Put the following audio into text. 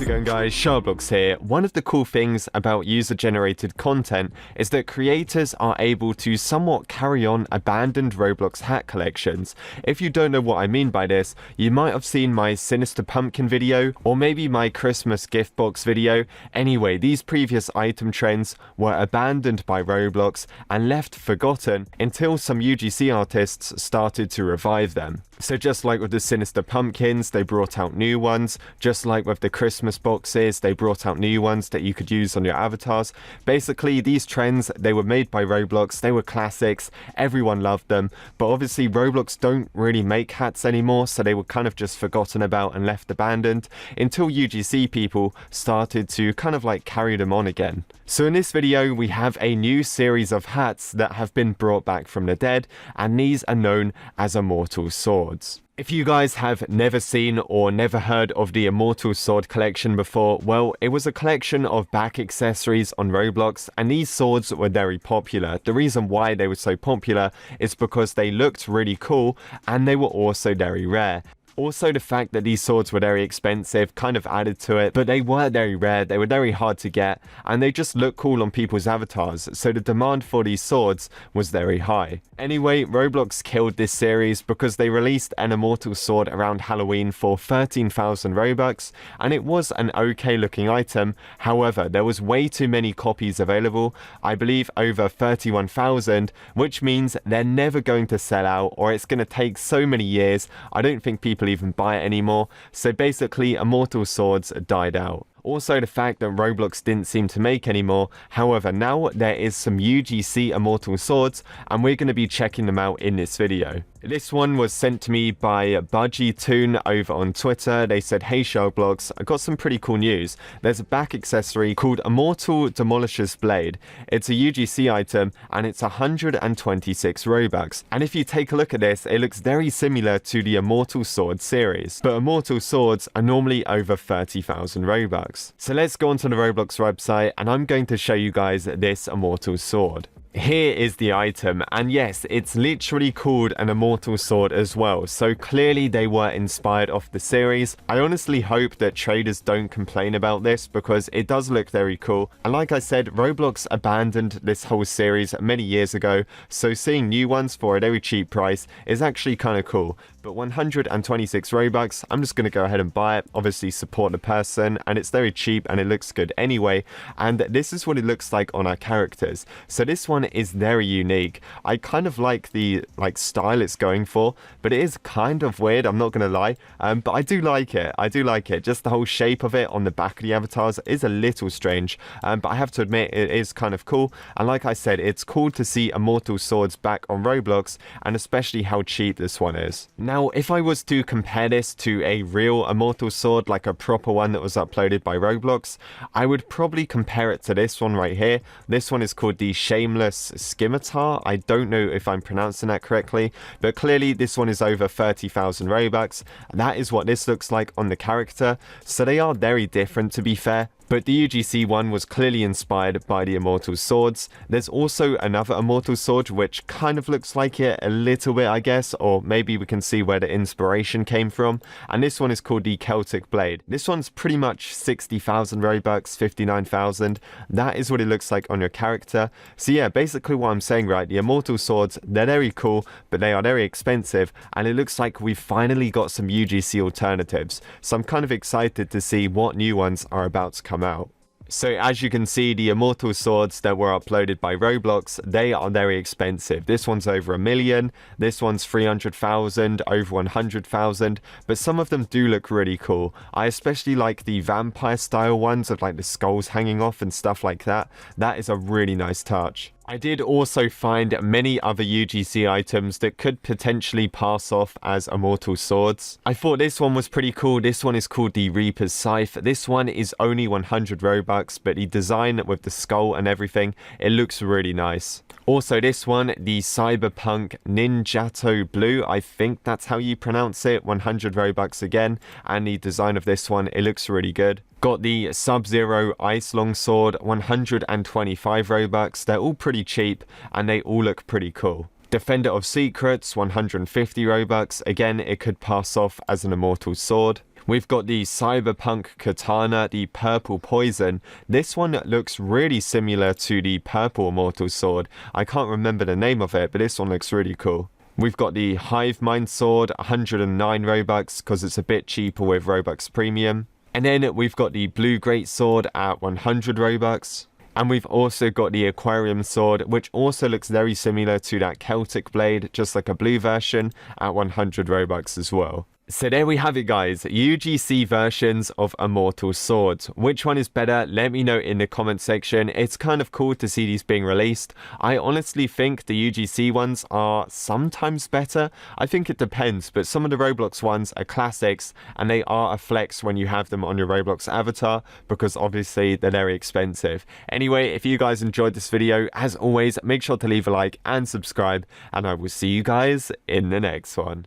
it going, guys? SharkBlox here. One of the cool things about user-generated content is that creators are able to somewhat carry on abandoned Roblox hat collections. If you don't know what I mean by this, you might have seen my Sinister Pumpkin video, or maybe my Christmas gift box video. Anyway, these previous item trends were abandoned by Roblox and left forgotten until some UGC artists started to revive them. So just like with the Sinister Pumpkins, they brought out new ones. Just like with the Christmas boxes, they brought out new ones that you could use on your avatars. Basically, these trends, they were made by Roblox. They were classics. Everyone loved them. But obviously, Roblox don't really make hats anymore, so they were kind of just forgotten about and left abandoned until UGC people started to kind of like carry them on again. So in this video, we have a new series of hats that have been brought back from the dead, and these are known as Immortal swords. If you guys have never seen or never heard of the Immortal sword collection before, well, it was a collection of back accessories on Roblox, and these swords were very popular. The reason why they were so popular is because they looked really cool and they were also very rare. Also, the fact that these swords were very expensive kind of added to it, but they were very rare, they were very hard to get, and they just look cool on people's avatars, so the demand for these swords was very high. Anyway, Roblox killed this series because they released an Immortal sword around Halloween for 13,000 Robux, and it was an okay looking item. However, there was way too many copies available, I believe over 31,000, which means they're never going to sell out, or it's going to take so many years. I don't think people even buy it anymore. So basically, Immortal swords died out. Also, the fact that Roblox didn't seem to make any more. However, now there is some UGC Immortal swords, and we're going to be checking them out in this video. This one was sent to me by BudgieToon over on Twitter. They said, "Hey SharkBlox, I got some pretty cool news. There's a back accessory called Immortal Demolisher's Blade. It's a UGC item and it's 126 Robux. And if you take a look at this, it looks very similar to the Immortal Sword series. But Immortal swords are normally over 30,000 Robux. So let's go onto the Roblox website and I'm going to show you guys this Immortal sword. Here is the item, and yes, it's literally called an Immortal sword as well, so clearly they were inspired off the series. I honestly hope that traders don't complain about this because it does look very cool, and like I said, Roblox abandoned this whole series many years ago, so seeing new ones for a very cheap price is actually kind of cool. But 126 Robux, I'm just going to go ahead and buy it, obviously support the person, and it's very cheap and it looks good anyway, and this is what it looks like on our characters. So this one is very unique. I kind of like the style it's going for, but it is kind of weird, I'm not going to lie, but I do like it. Just the whole shape of it on the back of the avatars is a little strange, but I have to admit it is kind of cool, and like I said, it's cool to see Immortal swords back on Roblox, and especially how cheap this one is. Now, if I was to compare this to a real Immortal sword, like a proper one that was uploaded by Roblox, I would probably compare it to this one right here. This one is called the Shameless Scimitar. I don't know if I'm pronouncing that correctly, but clearly this one is over 30,000 Robux. That is what this looks like on the character, so they are very different, to be fair. But the UGC one was clearly inspired by the Immortal swords. There's also another Immortal sword which kind of looks like it a little bit, I guess, or maybe we can see where the inspiration came from. And this one is called the Celtic Blade. This one's pretty much 60,000 Robux, 59,000. That is what it looks like on your character. So yeah, basically what I'm saying, right, the Immortal swords, they're very cool, but they are very expensive, and it looks like we've finally got some UGC alternatives. So I'm kind of excited to see what new ones are about to come out. So as you can see, the Immortal swords that were uploaded by Roblox, they are very expensive. This one's over 1 million, this one's 300,000, over 100,000, but some of them do look really cool. I especially like the vampire style ones of like the skulls hanging off and stuff like that. That is a really nice touch. I did also find many other UGC items that could potentially pass off as Immortal swords. I thought this one was pretty cool. This one is called the Reaper's Scythe. This one is only 100 Robux, but the design with the skull and everything, it looks really nice. Also this one, the Cyberpunk Ninjato Blue, I think that's how you pronounce it, 100 Robux again, and the design of this one, it looks really good. Got the Sub-Zero Ice Longsword, 125 Robux. They're all pretty cheap and they all look pretty cool. Defender of Secrets, 150 Robux. Again, it could pass off as an Immortal sword. We've got the Cyberpunk Katana, the Purple Poison. This one looks really similar to the Purple Immortal Sword. I can't remember the name of it, but this one looks really cool. We've got the Hive Mind Sword, 109 Robux, because it's a bit cheaper with Robux Premium. And then we've got the Blue Great Sword at 100 Robux. And we've also got the Aquarium Sword, which also looks very similar to that Celtic Blade, just like a blue version, at 100 Robux as well. So there we have it, guys. UGC versions of Immortal swords. Which one is better? Let me know in the comment section. It's kind of cool to see these being released. I honestly think the UGC ones are sometimes better. I think it depends, but some of the Roblox ones are classics, and they are a flex when you have them on your Roblox avatar, because obviously they're very expensive. Anyway, if you guys enjoyed this video, as always, make sure to leave a like and subscribe, and I will see you guys in the next one.